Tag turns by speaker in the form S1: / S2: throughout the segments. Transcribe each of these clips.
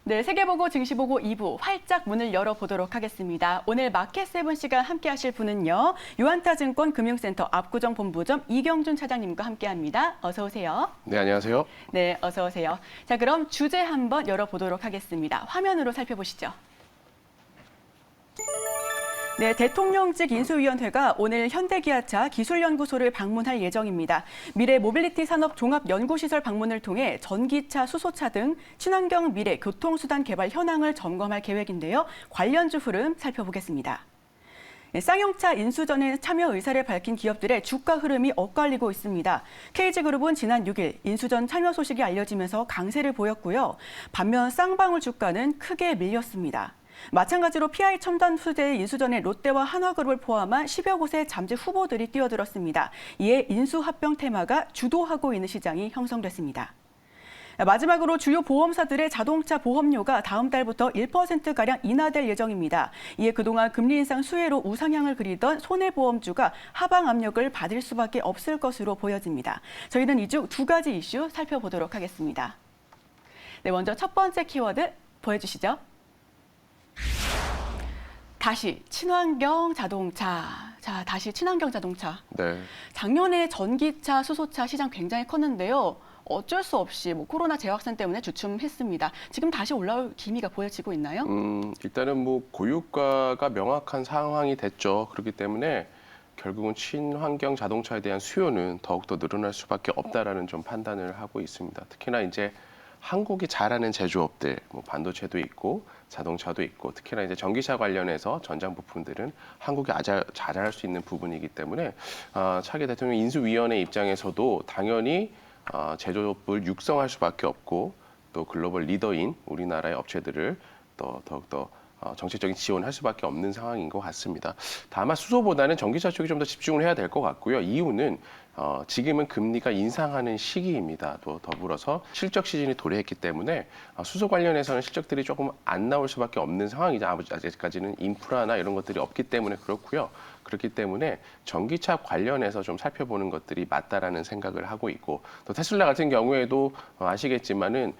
S1: 네, 세계보고 증시보고 2부 활짝 문을 열어보도록 하겠습니다. 오늘 마켓세븐 시간 함께 하실 분은요. 유한타증권 금융센터 압구정본부점 이경준 차장님과 함께합니다. 어서 오세요.
S2: 네, 안녕하세요.
S1: 네, 어서 오세요. 자, 그럼 주제 한번 열어보도록 하겠습니다. 화면으로 살펴보시죠. 네, 대통령직 인수위원회가 오늘 현대기아차 기술연구소를 방문할 예정입니다. 미래 모빌리티 산업 종합연구시설 방문을 통해 전기차, 수소차 등 친환경 미래 교통수단 개발 현황을 점검할 계획인데요. 관련주 흐름 살펴보겠습니다. 네, 쌍용차 인수전에 참여 의사를 밝힌 기업들의 주가 흐름이 엇갈리고 있습니다. KG그룹은 지난 6일 인수전 참여 소식이 알려지면서 강세를 보였고요. 반면 쌍방울 주가는 크게 밀렸습니다. 마찬가지로 PI 첨단 소재 인수전에 롯데와 한화그룹을 포함한 10여 곳의 잠재 후보들이 뛰어들었습니다. 이에 인수합병 테마가 주도하고 있는 시장이 형성됐습니다. 마지막으로 주요 보험사들의 자동차 보험료가 다음 달부터 1%가량 인하될 예정입니다. 이에 그동안 금리 인상 수혜로 우상향을 그리던 손해보험주가 하방 압력을 받을 수밖에 없을 것으로 보여집니다. 저희는 이 중 두 가지 이슈 살펴보도록 하겠습니다. 네, 먼저 첫 번째 키워드 보여주시죠. 다시 친환경 자동차. 자, 다시 친환경 자동차.
S2: 네.
S1: 작년에 전기차, 수소차 시장 굉장히 컸는데요. 어쩔 수 없이 코로나 재확산 때문에 주춤했습니다. 지금 다시 올라올 기미가 보여지고 있나요?
S2: 일단은 고유가가 명확한 상황이 됐죠. 그렇기 때문에 결국은 친환경 자동차에 대한 수요는 더욱더 늘어날 수밖에 없다라는 좀 판단을 하고 있습니다. 특히나 이제 한국이 잘하는 제조업들, 반도체도 있고 자동차도 있고 특히나 이제 전기차 관련해서 전장 부품들은 한국이 잘할 수 있는 부분이기 때문에 차기 대통령 인수위원회 입장에서도 당연히 제조업을 육성할 수밖에 없고 또 글로벌 리더인 우리나라의 업체들을 또 더욱더 정책적인 지원할 수밖에 없는 상황인 것 같습니다. 다만 수소보다는 전기차 쪽이 좀 더 집중을 해야 될 것 같고요. 이유는 지금은 금리가 인상하는 시기입니다. 또 더불어서 실적 시즌이 도래했기 때문에 수소 관련해서는 실적들이 조금 안 나올 수밖에 없는 상황이죠. 아직까지는 인프라나 이런 것들이 없기 때문에 그렇고요. 그렇기 때문에 전기차 관련해서 좀 살펴보는 것들이 맞다라는 생각을 하고 있고 또 테슬라 같은 경우에도 아시겠지만은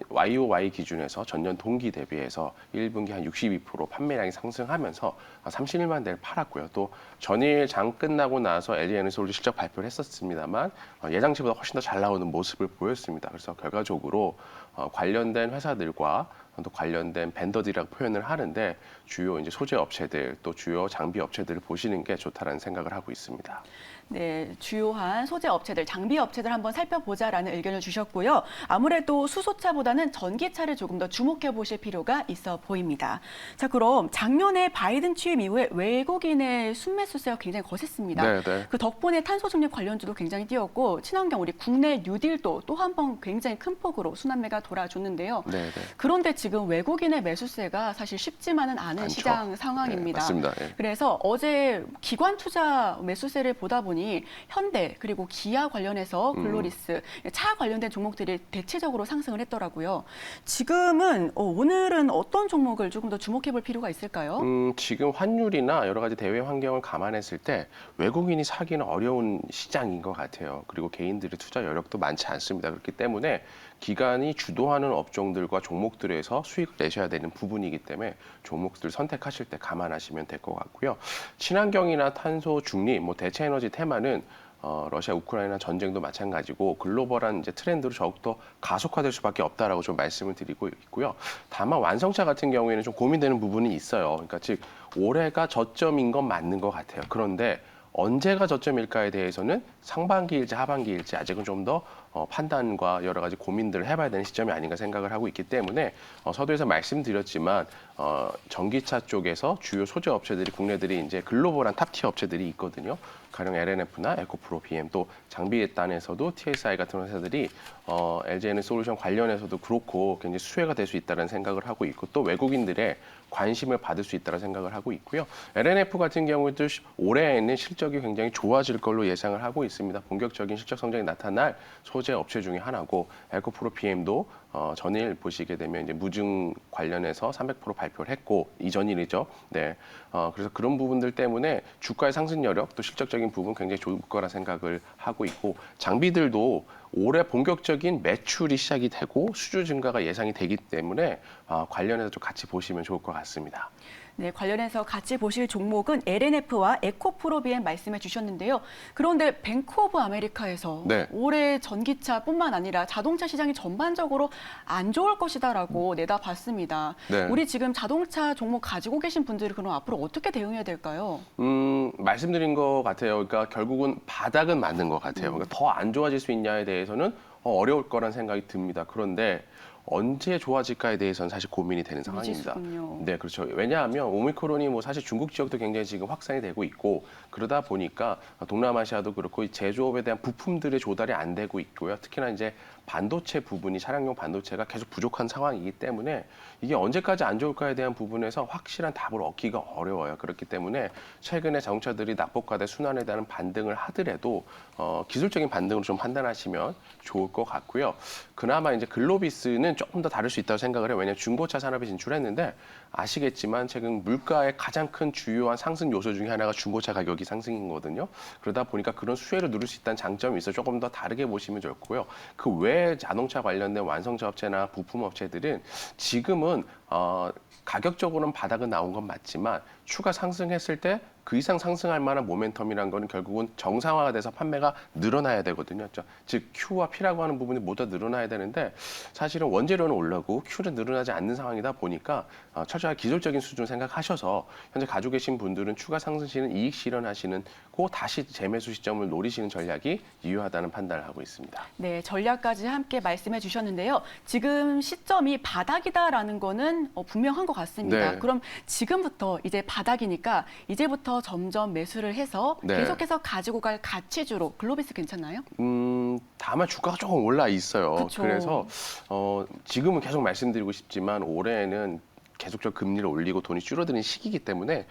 S2: YOY 기준에서 전년 동기 대비해서 1분기 한 62% 판매량이 상승하면서 31만 대를 팔았고요. 또 전일 장 끝나고 나서 LG에너지솔도 실적 발표를 했었습니다만 예상치보다 훨씬 더 잘 나오는 모습을 보였습니다. 그래서 결과적으로 관련된 회사들과 또 관련된 벤더들이라고 표현을 하는데 주요 이제 소재 업체들 또 주요 장비 업체들을 보시는 게 좋다라는 생각을 하고 있습니다.
S1: 네, 주요한 소재 업체들, 장비 업체들 한번 살펴보자라는 의견을 주셨고요. 아무래도 수소차보다는 전기차를 조금 더 주목해 보실 필요가 있어 보입니다. 자, 그럼 작년에 바이든 취임 이후에 외국인의 순매수세가 굉장히 거셌습니다.
S2: 네.
S1: 그 덕분에 탄소 중립 관련주도 굉장히 뛰었고 친환경 우리 국내 뉴딜도 또 한 번 굉장히 큰 폭으로 순환매가 돌아줬는데요.
S2: 네.
S1: 그런데 지금 외국인의 매수세가 사실 쉽지만은 않은
S2: 많죠.
S1: 시장 상황입니다.
S2: 네, 맞습니다. 네.
S1: 그래서 어제 기관 투자 매수세를 보다 보니 현대 그리고 기아 관련해서 글로리스, 차 관련된 종목들이 대체적으로 상승을 했더라고요. 지금은 오늘은 어떤 종목을 조금 더 주목해 볼 필요가 있을까요?
S2: 지금 환율이나 여러 가지 대외 환경을 감안했을 때 외국인이 사기는 어려운 시장인 것 같아요. 그리고 개인들의 투자 여력도 많지 않습니다. 그렇기 때문에 기관이 주도하는 업종들과 종목들에서 수익을 내셔야 되는 부분이기 때문에 종목들 선택하실 때 감안하시면 될 것 같고요. 친환경이나 탄소 중립, 대체 에너지 테마는 러시아 우크라이나 전쟁도 마찬가지고 글로벌한 이제 트렌드로 더욱더 가속화될 수밖에 없다라고 좀 말씀을 드리고 있고요. 다만 완성차 같은 경우에는 좀 고민되는 부분이 있어요. 그러니까 즉 올해가 저점인 건 맞는 것 같아요. 그런데 언제가 저점일까에 대해서는 상반기일지 하반기일지 아직은 좀 더 판단과 여러 가지 고민들을 해봐야 되는 시점이 아닌가 생각을 하고 있기 때문에 서두에서 말씀드렸지만 전기차 쪽에서 주요 소재 업체들이 국내들이 이제 글로벌한 탑티어 업체들이 있거든요. 가령 LNF나 에코프로, BM 또 장비 단에서도 TSI 같은 회사들이 LG에너지솔루션 관련해서도 그렇고 굉장히 수혜가 될 수 있다는 생각을 하고 있고 또 외국인들의 관심을 받을 수 있다는 생각을 하고 있고요. LNF 같은 경우도 올해에는 실적이 굉장히 좋아질 걸로 예상을 하고 있습니다. 본격적인 실적 성장이 나타날 소재 업체 중에 하나고 에코프로 PM도 전일 보시게 되면 이제 무증 관련해서 300% 발표를 했고 이전일이죠. 네. 그래서 그런 부분들 때문에 주가의 상승 여력 또 실적적인 부분 굉장히 좋을 거라 생각을 하고 있고 장비들도 올해 본격적인 매출이 시작이 되고 수주 증가가 예상이 되기 때문에 관련해서 좀 같이 보시면 좋을 것 같습니다.
S1: 네, 관련해서 같이 보실 종목은 LNF와 에코프로비엠 말씀해 주셨는데요. 그런데 뱅크 오브 아메리카에서
S2: 네.
S1: 올해 전기차뿐만 아니라 자동차 시장이 전반적으로 안 좋을 것이다라고 내다봤습니다.
S2: 네.
S1: 우리 지금 자동차 종목 가지고 계신 분들이 그럼 앞으로 어떻게 대응해야 될까요?
S2: 말씀드린 것 같아요. 그러니까 결국은 바닥은 맞는 것 같아요. 그러니까 더 안 좋아질 수 있냐에 대해서는 어려울 거란 생각이 듭니다. 그런데 언제 좋아질까에 대해서는 사실 고민이 되는 상황입니다.
S1: 미지수군요.
S2: 네, 그렇죠. 왜냐하면 오미크론이 뭐 사실 중국 지역도 굉장히 지금 확산이 되고 있고 그러다 보니까 동남아시아도 그렇고 이 제조업에 대한 부품들의 조달이 안 되고 있고요. 특히나 이제 반도체 부분이 차량용 반도체가 계속 부족한 상황이기 때문에 이게 언제까지 안 좋을까에 대한 부분에서 확실한 답을 얻기가 어려워요. 그렇기 때문에 최근에 자동차들이 낙폭과대 순환에 대한 반등을 하더라도 기술적인 반등으로 좀 판단하시면 좋을 것 같고요. 그나마 이제 글로비스는 조금 더 다를 수 있다고 생각을 해요. 왜냐하면 중고차 산업에 진출했는데 아시겠지만 최근 물가의 가장 큰 주요한 상승 요소 중에 하나가 중고차 가격이 상승이거든요. 그러다 보니까 그런 수혜를 누릴 수 있다는 장점이 있어 조금 더 다르게 보시면 좋고요. 그 외에 자동차 관련된 완성차 업체나 부품 업체들은 지금은 가격적으로는 바닥은 나온 건 맞지만 추가 상승했을 때 그 이상 상승할 만한 모멘텀이란 거는 결국은 정상화가 돼서 판매가 늘어나야 되거든요. 즉 Q와 P라고 하는 부분이 모두 늘어나야 되는데 사실은 원재료는 올라고 Q는 늘어나지 않는 상황이다 보니까 철저하게 기술적인 수준 생각하셔서 현재 가지고 계신 분들은 추가 상승 시는 이익 실현하시는 고 다시 재매수 시점을 노리시는 전략이 유효하다는 판단을 하고 있습니다.
S1: 네, 전략까지 함께 말씀해 주셨는데요. 지금 시점이 바닥이다라는 거는 분명한 것 같습니다.
S2: 네.
S1: 그럼 지금부터 이제 바닥이니까 이제부터 점점 매수를 해서
S2: 네.
S1: 계속해서 가지고 갈 가치주로 글로비스 괜찮나요?
S2: 다만 주가가 조금 올라 있어요.
S1: 그쵸.
S2: 그래서 지금은 계속 말씀드리고 싶지만 올해는 계속적 금리를 올리고 돈이 줄어드는 시기이기 때문에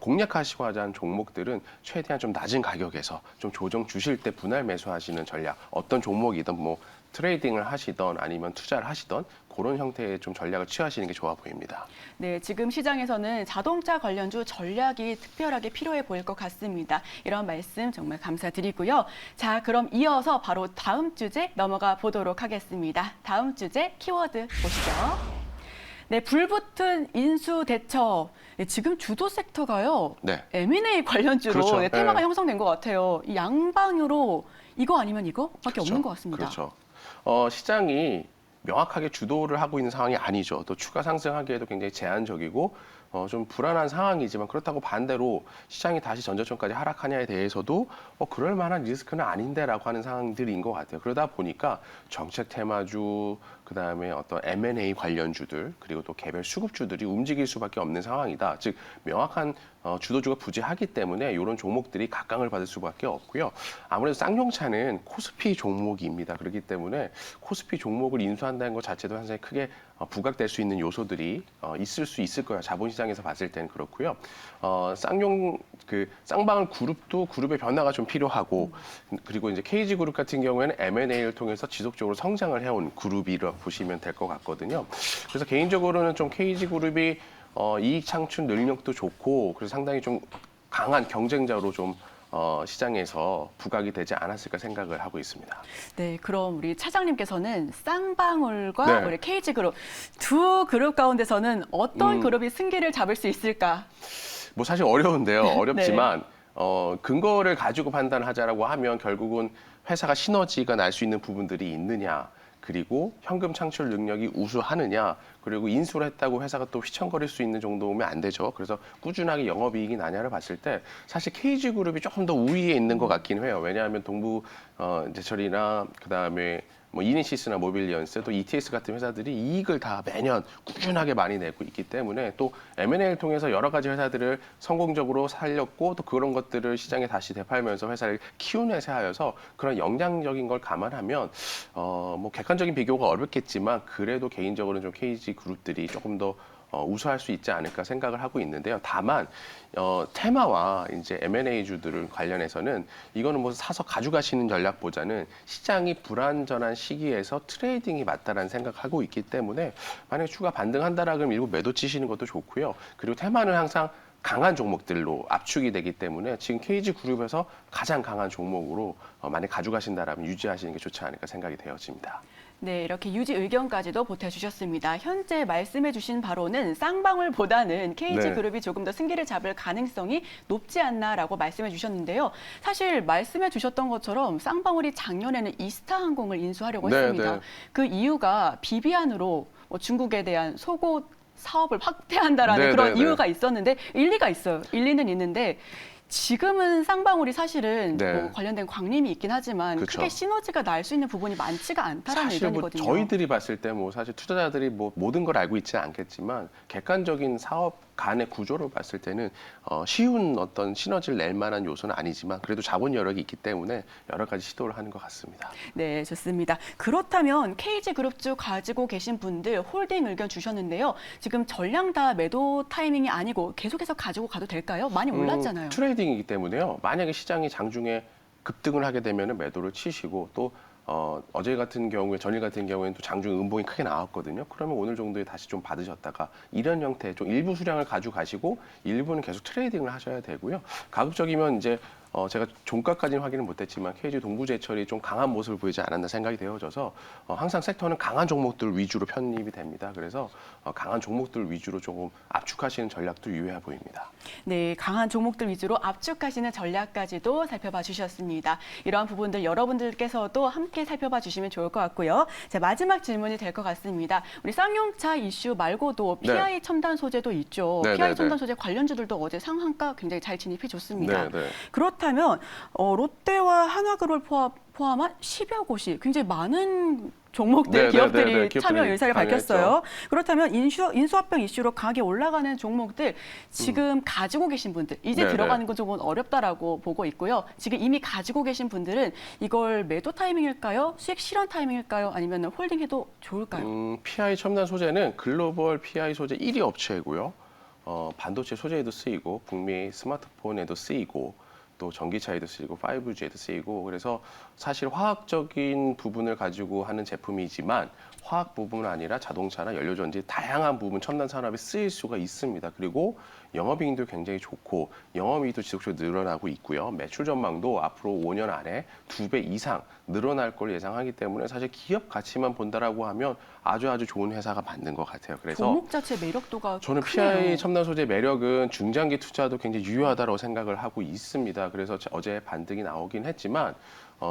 S2: 공략하시고 하자는 종목들은 최대한 좀 낮은 가격에서 좀 조정 주실 때 분할 매수하시는 전략, 어떤 종목이든 뭐 트레이딩을 하시던 아니면 투자를 하시던 그런 형태의 좀 전략을 취하시는 게 좋아 보입니다.
S1: 네, 지금 시장에서는 자동차 관련주 전략이 특별하게 필요해 보일 것 같습니다. 이런 말씀 정말 감사드리고요. 자, 그럼 이어서 바로 다음 주제 넘어가 보도록 하겠습니다. 다음 주제 키워드 보시죠. 네, 불붙은 인수 대처. 네, 지금 주도 섹터가요.
S2: 네.
S1: M&A 관련주로
S2: 그렇죠.
S1: 네, 테마가
S2: 네.
S1: 형성된 것 같아요. 이 양방으로 이거 아니면 이거밖에 없는 것 같습니다.
S2: 그렇죠. 시장이 명확하게 주도를 하고 있는 상황이 아니죠. 또 추가 상승하기에도 굉장히 제한적이고 좀 불안한 상황이지만 그렇다고 반대로 시장이 다시 전저점까지 하락하냐에 대해서도 그럴 만한 리스크는 아닌데라고 하는 상황들인 것 같아요. 그러다 보니까 정책 테마주, 그다음에 어떤 M&A 관련주들 그리고 또 개별 수급주들이 움직일 수밖에 없는 상황이다. 즉 명확한 주도주가 부재하기 때문에 이런 종목들이 각광을 받을 수밖에 없고요. 아무래도 쌍용차는 코스피 종목입니다. 그렇기 때문에 코스피 종목을 인수한다는 것 자체도 상당히 크게 부각될 수 있는 요소들이 있을 수 있을 거예요. 자본시장에서 봤을 때는 그렇고요. 쌍방울 그룹도 그룹의 변화가 좀 필요하고 그리고 이제 KG 그룹 같은 경우에는 M&A를 통해서 지속적으로 성장을 해온 그룹이라고 보시면 될 것 같거든요. 그래서 개인적으로는 좀 KG 그룹이 이익 창출 능력도 좋고 그래서 상당히 좀 강한 경쟁자로 좀 시장에서 부각이 되지 않았을까 생각을 하고 있습니다.
S1: 네, 그럼 우리 차장님께서는 쌍방울과
S2: 네.
S1: 우리 KG그룹 두 그룹 가운데서는 어떤 그룹이 승기를 잡을 수 있을까?
S2: 뭐 사실 어려운데요. 어렵지만 근거를 가지고 판단하자라고 하면 결국은 회사가 시너지가 날 수 있는 부분들이 있느냐. 그리고 현금 창출 능력이 우수하느냐, 그리고 인수를 했다고 회사가 또 휘청거릴 수 있는 정도면 안 되죠. 그래서 꾸준하게 영업이익이 나냐를 봤을 때 사실 KG그룹이 조금 더 우위에 있는 것 같긴 해요. 왜냐하면 동부 제철이나 그다음에 뭐 이니시스나 모빌리언스 또 ETS 같은 회사들이 이익을 다 매년 꾸준하게 많이 내고 있기 때문에 또 M&A를 통해서 여러 가지 회사들을 성공적으로 살렸고 또 그런 것들을 시장에 다시 되팔면서 회사를 키운 회사여서 그런 영향적인 걸 감안하면 뭐 객관적인 비교가 어렵겠지만 그래도 개인적으로는 좀 KG 그룹들이 조금 더 우수할 수 있지 않을까 생각을 하고 있는데요. 다만 테마와 이제 M&A주들 관련해서는 이거는 뭐 사서 가져가시는 전략보다는 시장이 불안전한 시기에서 트레이딩이 맞다라는 생각하고 있기 때문에 만약에 추가 반등한다라 그러면 일부 매도 치시는 것도 좋고요. 그리고 테마는 항상 강한 종목들로 압축이 되기 때문에 지금 KG그룹에서 가장 강한 종목으로 만약 가져가신다라면 유지하시는 게 좋지 않을까 생각이 되어집니다.
S1: 네, 이렇게 유지 의견까지도 보태주셨습니다. 현재 말씀해주신 바로는 쌍방울보다는 KG그룹이 조금 더 승기를 잡을 가능성이 높지 않나라고 말씀해주셨는데요. 사실 말씀해주셨던 것처럼 쌍방울이 작년에는 이스타항공을 인수하려고 했습니다.
S2: 네.
S1: 그 이유가 비비안으로 중국에 대한 속옷 사업을 확대한다라는
S2: 네,
S1: 그런
S2: 네.
S1: 이유가 있었는데 일리가 있어요. 일리는 있는데 지금은 쌍방울이 사실은
S2: 네.
S1: 뭐 관련된 광림이 있긴 하지만
S2: 그쵸.
S1: 크게 시너지가 날 수 있는 부분이 많지가 않다라는
S2: 사실 뭐
S1: 의견이거든요.
S2: 저희들이 봤을 때 뭐 사실 투자자들이 뭐 모든 걸 알고 있지는 않겠지만 객관적인 사업 간의 구조를 봤을 때는 쉬운 어떤 시너지를 낼 만한 요소는 아니지만 그래도 자본 여력이 있기 때문에 여러 가지 시도를 하는 것 같습니다.
S1: 네, 좋습니다. 그렇다면 KG그룹주 가지고 계신 분들 홀딩 의견 주셨는데요. 지금 전량 다 매도 타이밍이 아니고 계속해서 가지고 가도 될까요? 많이 올랐잖아요.
S2: 트레이딩이기 때문에요. 만약에 시장이 장중에 급등을 하게 되면 매도를 치시고 또 어제 같은 경우에 전일 같은 경우에는 또 장중 음봉이 크게 나왔거든요. 그러면 오늘 정도에 다시 좀 받으셨다가 이런 형태 좀 일부 수량을 가져가시고 일부는 계속 트레이딩을 하셔야 되고요. 가급적이면 이제 제가 종가까지는 확인을 못했지만 KG 동부제철이 좀 강한 모습을 보이지 않았나 생각이 되어져서 항상 섹터는 강한 종목들 위주로 편입이 됩니다. 그래서 강한 종목들 위주로 조금 압축하시는 전략도 유효해 보입니다.
S1: 네, 강한 종목들 위주로 압축하시는 전략까지도 살펴봐 주셨습니다. 이러한 부분들 여러분들께서도 함께 살펴봐 주시면 좋을 것 같고요. 자, 마지막 질문이 될 것 같습니다. 우리 쌍용차 이슈 말고도 PI 첨단 소재도 있죠.
S2: 네,
S1: PI
S2: 네,
S1: 첨단
S2: 네.
S1: 소재 관련주들도 어제 상한가 굉장히 잘 진입해 줬습니다.
S2: 네, 네.
S1: 그렇다면 롯데와 한화그룹을 포함한 10여 곳이 굉장히 많은 종목들,
S2: 네,
S1: 기업들이
S2: 네, 네, 네.
S1: 참여
S2: 기업들이
S1: 의사를
S2: 강요했죠.
S1: 밝혔어요. 그렇다면 인수합병 이슈로 가격이 올라가는 종목들 지금 가지고 계신 분들 이제
S2: 네,
S1: 들어가는 건 조금 어렵다라고 보고 있고요. 지금 이미 가지고 계신 분들은 이걸 매도 타이밍일까요? 수익 실현 타이밍일까요? 아니면 홀딩해도 좋을까요?
S2: PI 첨단 소재는 글로벌 PI 소재 1위 업체이고요. 반도체 소재에도 쓰이고 북미 스마트폰에도 쓰이고 또 전기차에도 쓰이고 5G에도 쓰이고 그래서 사실 화학적인 부분을 가지고 하는 제품이지만 화학 부분은 아니라 자동차나 연료전지 다양한 부분 첨단 산업에 쓰일 수가 있습니다. 그리고 영업이익도 굉장히 좋고 영업이익도 지속적으로 늘어나고 있고요. 매출 전망도 앞으로 5년 안에 2배 이상 늘어날 걸 예상하기 때문에 사실 기업 가치만 본다라고 하면 아주 좋은 회사가 맞는 것 같아요. 그래서
S1: 종목 자체 매력도가
S2: 저는
S1: 크네요.
S2: PI 첨단 소재 매력은 중장기 투자도 굉장히 유효하다고 생각을 하고 있습니다. 그래서 어제 반등이 나오긴 했지만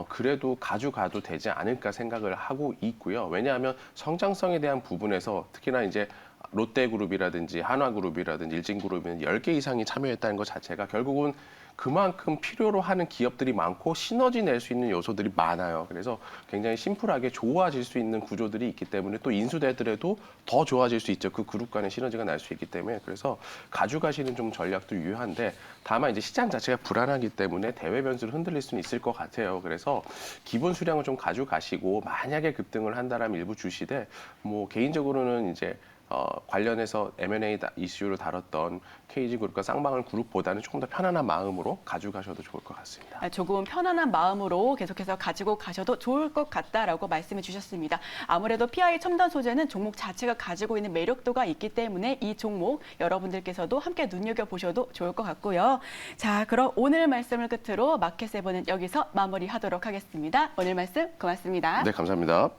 S2: 그래도 가져가도 되지 않을까 생각을 하고 있고요. 왜냐하면 성장성에 대한 부분에서 특히나 이제 롯데그룹이라든지 한화그룹이라든지 일진그룹은 10개 이상이 참여했다는 것 자체가 결국은 그만큼 필요로 하는 기업들이 많고 시너지 낼 수 있는 요소들이 많아요. 그래서 굉장히 심플하게 좋아질 수 있는 구조들이 있기 때문에 또 인수되더라도 더 좋아질 수 있죠. 그 그룹 간의 시너지가 날 수 있기 때문에 그래서 가져가시는 좀 전략도 유효한데 다만 이제 시장 자체가 불안하기 때문에 대외 변수로 흔들릴 수는 있을 것 같아요. 그래서 기본 수량을 좀 가져가시고 만약에 급등을 한다라면 일부 주시되 뭐 개인적으로는 이제 관련해서 M&A 이슈를 다뤘던 KG그룹과 쌍방울 그룹보다는 조금 더 편안한 마음으로 가져가셔도 좋을 것 같습니다.
S1: 조금 편안한 마음으로 계속해서 가지고 가셔도 좋을 것 같다라고 말씀해 주셨습니다. 아무래도 PI 첨단 소재는 종목 자체가 가지고 있는 매력도가 있기 때문에 이 종목 여러분들께서도 함께 눈여겨보셔도 좋을 것 같고요. 자, 그럼 오늘 말씀을 끝으로 마켓 세븐은 여기서 마무리하도록 하겠습니다. 오늘 말씀 고맙습니다.
S2: 네, 감사합니다.